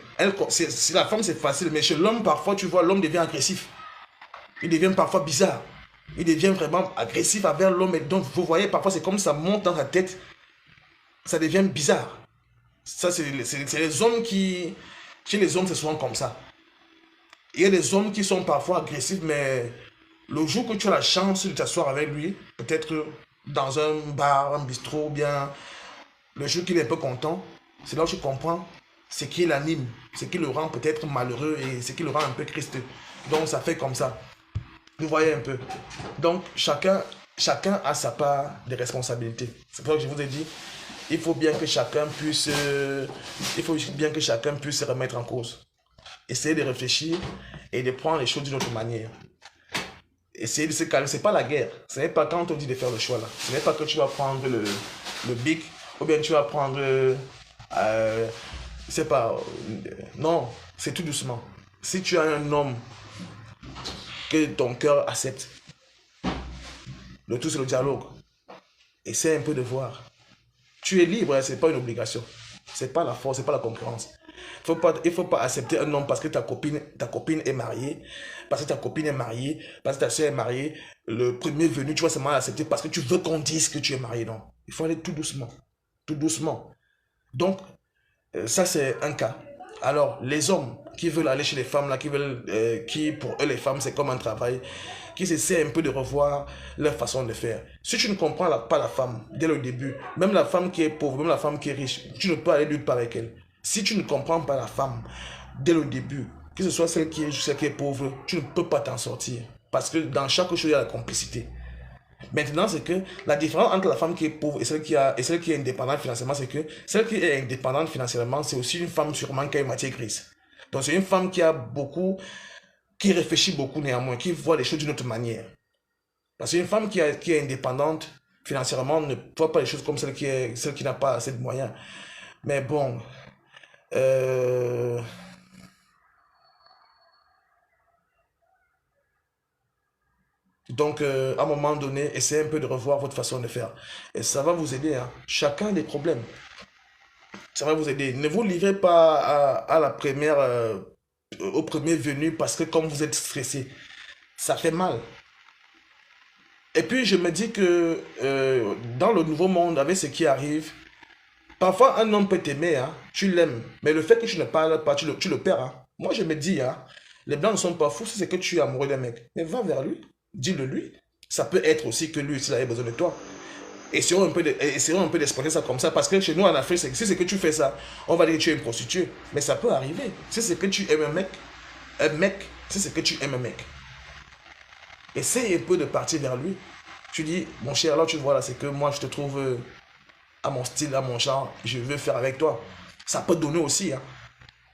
si la femme c'est facile, mais chez l'homme parfois tu vois l'homme devient agressif. Il devient parfois bizarre. Il devient vraiment agressif envers l'homme. Et donc vous voyez parfois c'est comme ça monte dans sa tête. Ça devient bizarre. Ça c'est les hommes qui... Chez les hommes c'est souvent comme ça. Il y a des hommes qui sont parfois agressifs, mais le jour que tu as la chance de t'asseoir avec lui, peut-être dans un bar, un bistrot, ou bien le jour qu'il est un peu content, c'est là où tu comprends ce qui l'anime, ce qui le rend peut-être malheureux et ce qui le rend un peu triste. Donc ça fait comme ça. Vous voyez un peu. Donc chacun a sa part de responsabilité. C'est pour ça que je vous ai dit, il faut bien que chacun puisse se remettre en cause. Essayez de réfléchir et de prendre les choses d'une autre manière. Essayez de se calmer. Ce n'est pas la guerre. Ce n'est pas quand on te dit de faire le choix là. Ce n'est pas que tu vas prendre le bic ou bien tu vas prendre... c'est pas... non, c'est tout doucement. Si tu as un homme que ton cœur accepte, le tout c'est le dialogue. Essaie un peu de voir. Tu es libre, hein, ce n'est pas une obligation. Ce n'est pas la force, ce n'est pas la concurrence. Il ne faut pas accepter un homme parce que ta copine est mariée, parce que ta copine est mariée, parce que ta soeur est mariée. Le premier venu, tu vas seulement l'accepter parce que tu veux qu'on dise que tu es marié. Non, il faut aller tout doucement. Tout doucement. Donc, ça c'est un cas. Alors, les hommes qui veulent aller chez les femmes, là, qui pour eux les femmes c'est comme un travail, qui essaient un peu de revoir leur façon de faire. Si tu ne comprends pas la femme dès le début, même la femme qui est pauvre, même la femme qui est riche, tu ne peux aller nulle part avec elle. Si tu ne comprends pas la femme dès le début, que ce soit celle qui est pauvre, tu ne peux pas t'en sortir. Parce que dans chaque chose, il y a la complicité. Maintenant, c'est que la différence entre la femme qui est pauvre et celle qui est indépendante financièrement, c'est que celle qui est indépendante financièrement, c'est aussi une femme sûrement qui a une matière grise. Donc, c'est une femme qui réfléchit beaucoup néanmoins, qui voit les choses d'une autre manière. Parce qu'une femme qui est indépendante financièrement ne voit pas les choses comme celle qui n'a pas assez de moyens. Mais bon... Donc, à un moment donné, essayez un peu de revoir votre façon de faire. Et ça va vous aider. Hein. Chacun a des problèmes. Ça va vous aider. Ne vous livrez pas à la première au premier venu parce que comme vous êtes stressé, ça fait mal. Et puis je me dis que dans le nouveau monde, avec ce qui arrive, parfois un homme peut t'aimer, hein, tu l'aimes, mais le fait que tu ne parles pas, tu le perds. Hein. Moi je me dis, hein, les blancs ne sont pas fous, si c'est que tu es amoureux d'un mec, mais va vers lui, dis-le lui. Ça peut être aussi que lui, s'il avait besoin de toi. Essayons un peu d'exploiter ça comme ça, parce que chez nous en Afrique, si c'est que tu fais ça, on va dire que tu es une prostituée. Mais ça peut arriver. Si c'est que tu aimes un mec, si c'est que tu aimes un mec, essaye un peu de partir vers lui. Tu dis, mon cher, là tu vois, là, c'est que moi je te trouve à mon style, à mon genre, je veux faire avec toi. Ça peut donner aussi, hein.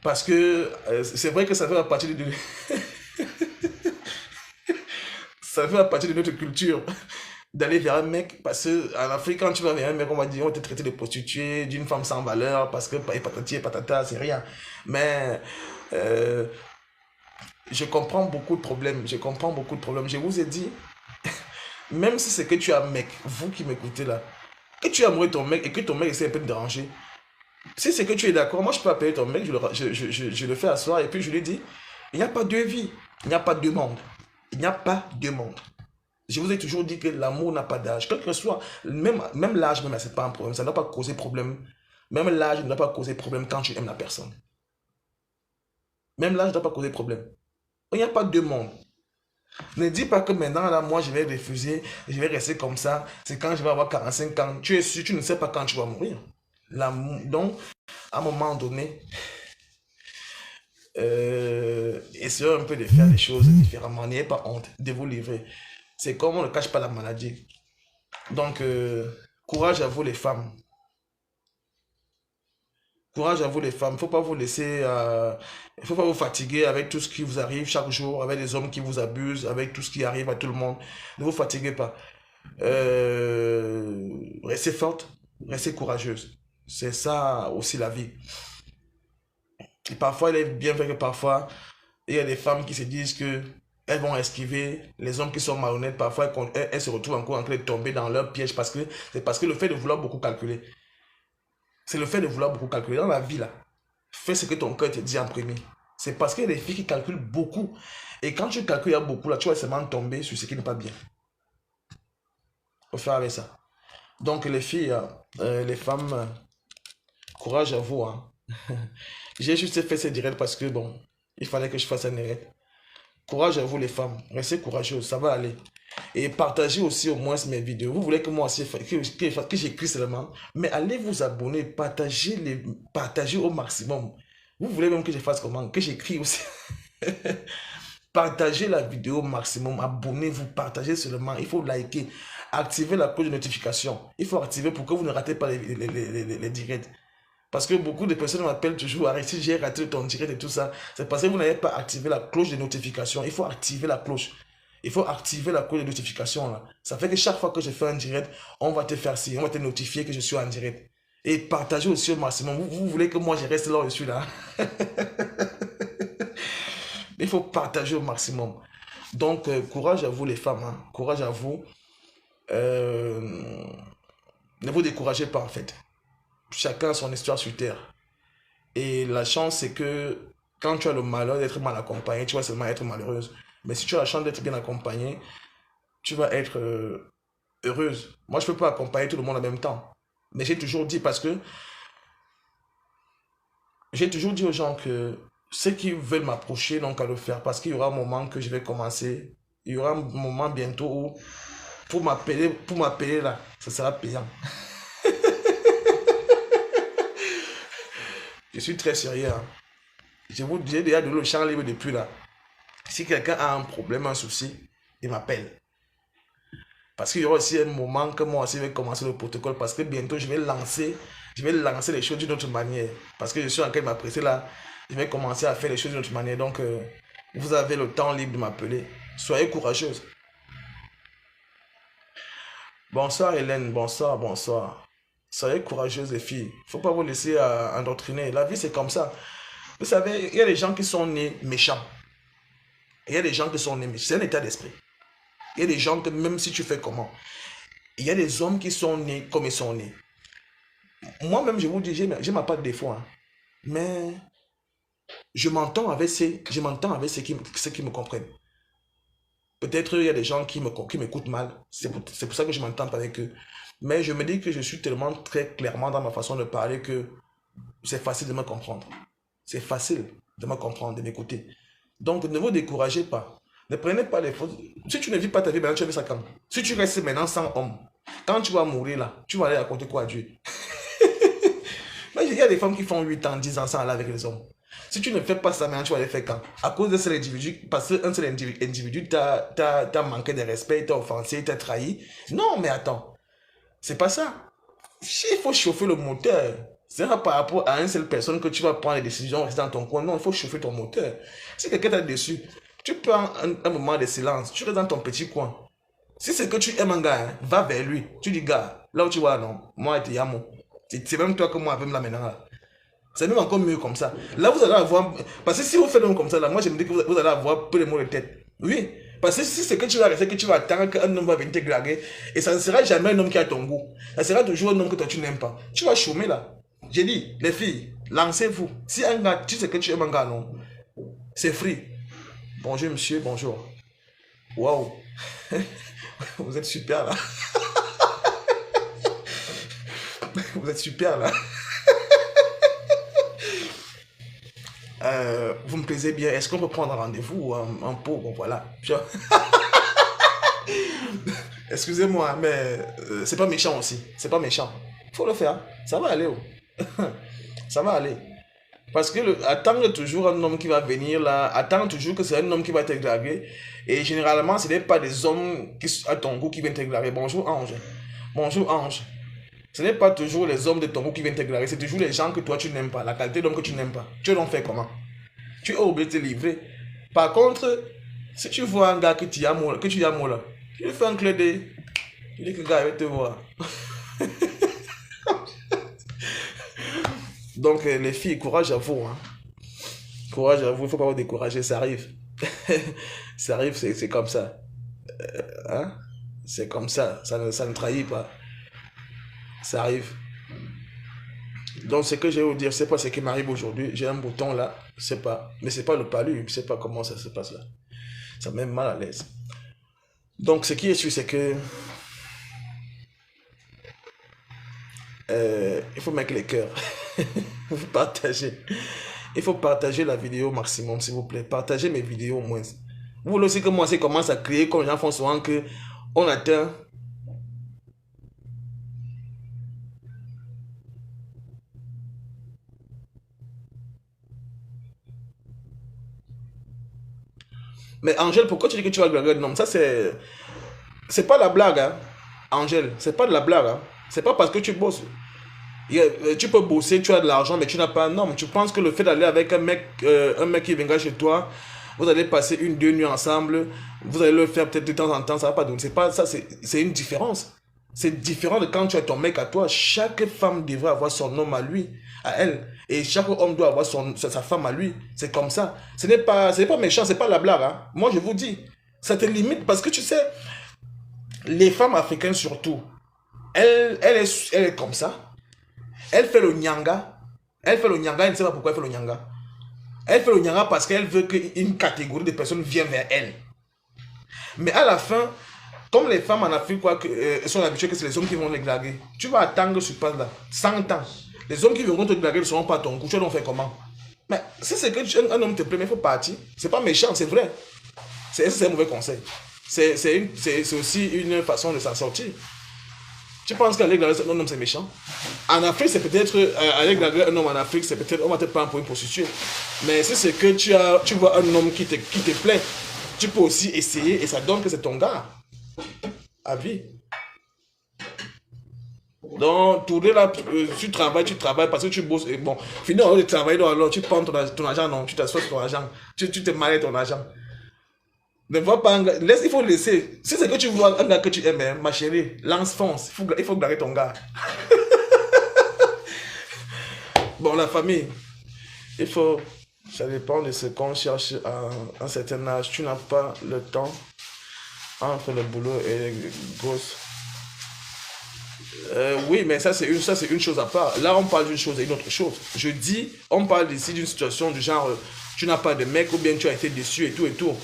Parce que c'est vrai que ça fait partie de, ça fait partie de notre culture d'aller vers un mec. Parce qu'en Afrique, quand tu vas vers un mec, on va dire, on va te traiter de prostituée, d'une femme sans valeur, parce que patati et patata, c'est rien. Mais euh, je comprends beaucoup de problèmes. Je comprends beaucoup de problèmes. Je vous ai dit, même si c'est que tu as un mec, vous qui m'écoutez là, que tu es amoureux de ton mec et que ton mec essaie un peu de déranger, si c'est que tu es d'accord, moi je peux appeler ton mec, je le fais asseoir et puis je lui dis, il n'y a pas deux vies, il n'y a pas deux mondes. Il n'y a pas deux mondes. Je vous ai toujours dit que l'amour n'a pas d'âge. Quel que soit, même l'âge, même c'est pas un problème. Ça ne doit pas causer problème. Même l'âge ne doit pas causer problème quand tu aimes la personne. Même l'âge ne doit pas causer problème. Il n'y a pas deux mondes. Ne dis pas que maintenant, là, moi, je vais refuser, je vais rester comme ça. C'est quand je vais avoir 45 ans. Tu es sûr, tu ne sais pas quand tu vas mourir. Donc, à un moment donné, essayez un peu de faire les choses différemment. N'ayez pas honte de vous livrer. C'est comme on ne cache pas la maladie. Donc, courage à vous les femmes. Courage à vous les femmes. Il ne faut pas vous laisser, il faut pas vous fatiguer avec tout ce qui vous arrive chaque jour, avec les hommes qui vous abusent, avec tout ce qui arrive à tout le monde. Ne vous fatiguez pas. Restez forte, restez courageuse. C'est ça aussi la vie. Et parfois, il est bien vrai que parfois, il y a des femmes qui se disent que elles vont esquiver les hommes qui sont malhonnêtes. Parfois, elles se retrouvent encore en train de tomber dans leur piège parce que c'est parce que le fait de vouloir beaucoup calculer. C'est le fait de vouloir beaucoup calculer dans la vie là. Fais ce que ton cœur te dit en premier. C'est parce qu'il y a des filles qui calculent beaucoup. Et quand tu calcules beaucoup là, tu vas seulement tomber sur ce qui n'est pas bien. Faut faire avec ça. Donc les filles, les femmes, courage à vous. Hein. J'ai juste fait ce direct parce que bon, il fallait que je fasse un direct. Courage à vous les femmes, restez courageuses, ça va aller. Et partagez aussi au moins mes vidéos. Vous voulez que moi aussi, que j'écris seulement, mais allez vous abonner, partagez au maximum. Vous voulez même que je fasse comment? Que j'écris aussi. Partagez la vidéo au maximum, abonnez-vous, partagez seulement. Il faut liker, activer la cloche de notification. Il faut activer pour que vous ne ratez pas les directs. Parce que beaucoup de personnes m'appellent toujours, arrête, si j'ai raté ton direct et tout ça, c'est parce que vous n'avez pas activé la cloche de notification. Il faut activer la cloche. Il faut activer la cloche de notification là. Ça fait que chaque fois que je fais un direct, on va te faire ci, on va te notifier que je suis en direct. Et partagez aussi au maximum. Vous voulez que moi je reste là où je suis là. Il faut partager au maximum. Donc, courage à vous les femmes. Hein. Courage à vous. Ne vous découragez pas en fait. Chacun a son histoire sur terre. Et la chance, c'est que quand tu as le malheur d'être mal accompagné, tu vas seulement être malheureuse. Mais si tu as la chance d'être bien accompagné, tu vas être heureuse. Moi, je ne peux pas accompagner tout le monde en même temps. Mais j'ai toujours dit, parce que j'ai toujours dit aux gens que ceux qui veulent m'approcher n'ont qu'à le faire. Parce qu'il y aura un moment que je vais commencer. Il y aura un moment bientôt où pour m'appeler là, ça sera payant. Je suis très sérieux. Hein. Je vous dis déjà de le champ libre depuis là. Si quelqu'un a un problème, un souci, il m'appelle. Parce qu'il y aura aussi un moment que moi aussi je vais commencer le protocole. Parce que bientôt je vais lancer les choses d'une autre manière. Parce que je suis en train de m'apprêter là. Je vais commencer à faire les choses d'une autre manière. Donc vous avez le temps libre de m'appeler. Soyez courageuse. Bonsoir Hélène, bonsoir, bonsoir. Soyez courageuse les filles. Il ne faut pas vous laisser endoctriner. La vie c'est comme ça. Vous savez, il y a des gens qui sont nés méchants. Et il y a des gens qui sont nés méchants. C'est un état d'esprit. Il y a des gens que même si tu fais comment, il y a des hommes qui sont nés comme ils sont nés. Moi-même, je vous dis, j'ai ma part de défaut. Hein. Mais Je m'entends avec ceux qui me comprennent. Peut-être il y a des gens qui m'écoutent mal. C'est pour ça que je m'entends pas avec eux. Mais je me dis que je suis tellement très clairement dans ma façon de parler que c'est facile de me comprendre. C'est facile de me comprendre, de m'écouter. Donc ne vous découragez pas. Ne prenez pas les fautes. Si tu ne vis pas ta vie maintenant, tu vas vivre ça quand? Si tu restes maintenant sans homme, quand tu vas mourir là, tu vas aller raconter quoi à Dieu? Mais il y a des femmes qui font 8 ans, 10 ans sans aller avec les hommes. Si tu ne fais pas ça maintenant, tu vas les faire quand? À cause de cet individu, parce qu'un seul individu t'a manqué de respect, t'a offensé, t'a trahi. Non, mais attends, c'est pas ça. Il faut chauffer le moteur. C'est pas par rapport à une seule personne que tu vas prendre les décisions rester dans ton coin. Non, il faut chauffer ton moteur. Si quelqu'un t'a déçu, tu prends un moment de silence, tu restes dans ton petit coin. Si c'est que tu aimes un gars, hein, va vers lui. Tu dis, gars, là où tu vois, non, moi, tu es Yamo. C'est même toi que moi, avec là maintenant. Là. C'est même encore mieux comme ça. Là, vous allez avoir. Parce que si vous faites même comme ça, là, moi, je me dis que vous allez avoir peu de mots de tête. Oui. Parce que si c'est que tu vas rester, que tu vas attendre qu'un homme va venir te draguer, et ça ne sera jamais un homme qui a ton goût. Ça sera toujours un homme que toi tu n'aimes pas. Tu vas chômer là. J'ai dit, les filles, lancez-vous. Si un gars, tu sais que tu aimes un gars, non, c'est free. Bonjour monsieur, bonjour. Waouh. Vous êtes super là. Vous êtes super là. Vous me plaisez bien. Est-ce qu'on peut prendre un rendez-vous un pot? Bon, voilà. Excusez-moi, mais c'est pas méchant aussi. C'est pas méchant. Faut le faire. Ça va aller. Oh. Ça va aller. Parce que attendre toujours un homme qui va venir là, attendre toujours que c'est un homme qui va te draguer. Et généralement, ce n'est pas des hommes qui à ton goût qui viennent te draguer. Bonjour Ange. Bonjour Ange. Ce n'est pas toujours les hommes de ton goût qui viennent te draguer. C'est toujours les gens que toi tu n'aimes pas. La qualité d'homme que tu n'aimes pas. Tu l'en fais comment? Tu es obligé de te livrer. Par contre, si tu vois un gars que tu aimes là, tu lui fais un clin d'œil. Tu dis que le gars il va te voir. Donc les filles, courage à vous. Hein. Courage à vous, il ne faut pas vous décourager, ça arrive. Ça arrive, c'est comme ça. Hein? C'est comme ça ne trahit pas. Ça arrive. Donc ce que je vais vous dire, c'est pas ce qui m'arrive aujourd'hui. J'ai un bouton là, c'est pas. Mais c'est pas le palu, je sais pas comment ça se passe là. Ça me met mal à l'aise. Donc ce qui est sûr, c'est que il faut mettre les cœurs. Il faut partager. Il faut partager la vidéo au maximum, s'il vous plaît. Partagez mes vidéos au moins. Vous voulez aussi que moi, ça commence à crier comme les gens font souvent que on atteint. Mais Angèle, pourquoi tu dis que tu vas draguer un homme? Ça, c'est pas la blague, hein. Angèle, c'est pas de la blague, hein. C'est pas parce que tu bosses. Tu peux bosser, tu as de l'argent, mais tu n'as pas un homme. Tu penses que le fait d'aller avec un mec qui viendra chez toi, vous allez passer 1, 2 nuits ensemble, vous allez le faire peut-être de temps en temps, ça va pas donner. C'est pas ça, c'est une différence. C'est différent de quand tu as ton mec à toi. Chaque femme devrait avoir son homme à lui, à elle. Et chaque homme doit avoir sa femme à lui. C'est comme ça. Ce n'est pas méchant, c'est pas la blague. Hein. Moi, je vous dis, ça te limite parce que tu sais, les femmes africaines surtout, elle est comme ça. Elle fait le nyanga. Elle fait le nyanga, elle ne sait pas pourquoi elle fait le nyanga. Elle fait le nyanga parce qu'elle veut qu'une catégorie de personnes vienne vers elle. Mais à la fin, comme les femmes en Afrique sont habituées que c'est les hommes qui vont les draguer, tu vas attendre sur place là, 100 ans. Les hommes qui viendront te draguer ne seront pas ton coup, tu vas faire comment? Mais si c'est qu'un homme te plaît, mais il faut partir. C'est pas méchant, c'est vrai. C'est un mauvais conseil. C'est aussi une façon de s'en sortir. Tu penses qu'aller draguer un homme c'est méchant? En Afrique, c'est peut-être, aller draguer un homme en Afrique, c'est peut-être, on va te prendre pour une prostituée. Mais si c'est que tu vois un homme qui te plaît, tu peux aussi essayer et ça donne que c'est ton gars. À vie. Donc, tourner là, tu travailles parce que tu bosses. Et bon, finalement, de travailler, alors tu prends ton argent, non, tu t'assois sur ton argent, tu te maries ton argent. Ne vois pas un gars, il faut laisser. Si c'est que tu vois un gars que tu aimes, hein, ma chérie, lance, fonce. Il faut garder ton gars. Bon, la famille, il faut. Ça dépend de ce qu'on cherche à un certain âge. Tu n'as pas le temps entre le boulot et les gosses. Oui, mais ça c'est une chose à part. Là, on parle d'une chose et une autre chose. Je dis, on parle ici d'une situation du genre, tu n'as pas de mec ou bien tu as été déçu et tout et tout.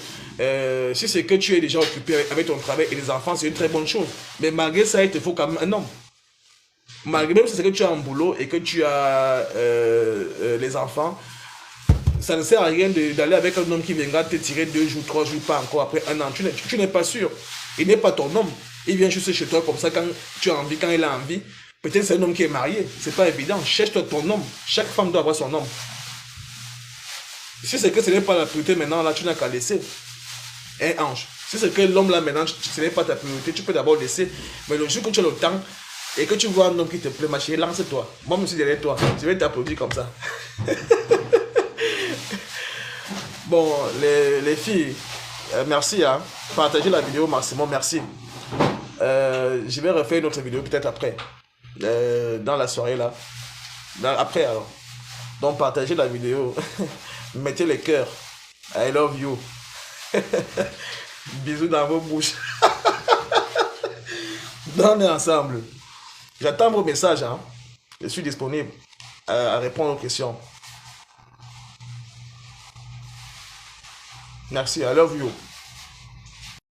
Si c'est que tu es déjà occupé avec ton travail et les enfants, c'est une très bonne chose. Mais malgré ça, il te faut quand même un homme. Malgré même si c'est que tu as un boulot et que tu as les enfants, ça ne sert à rien d'aller avec un homme qui viendra te tirer 2 jours, 3 jours, pas encore après un an. Tu n'es pas sûr. Il n'est pas ton homme. Il vient juste chez toi comme ça quand tu as envie, quand il a envie. Peut-être c'est un homme qui est marié. C'est pas évident. Cherche-toi ton homme. Chaque femme doit avoir son homme. Si c'est que ce n'est pas la priorité maintenant, là, tu n'as qu'à laisser. Un ange. Si c'est que l'homme là maintenant, ce n'est pas ta priorité, tu peux d'abord laisser. Mais le jour que tu as le temps et que tu vois un homme qui te plaît, ma chérie, lance-toi. Moi, je suis derrière toi. Je vais t'applaudir comme ça. Bon, les filles, merci. Hein. Partagez la vidéo maximum, merci. Je vais refaire une autre vidéo peut-être après. Dans la soirée là. Après alors. Donc partagez la vidéo. Mettez les cœurs. I love you. Bisous dans vos bouches. On est ensemble. J'attends vos messages. Hein. Je suis disponible à répondre aux questions. Merci, I love you.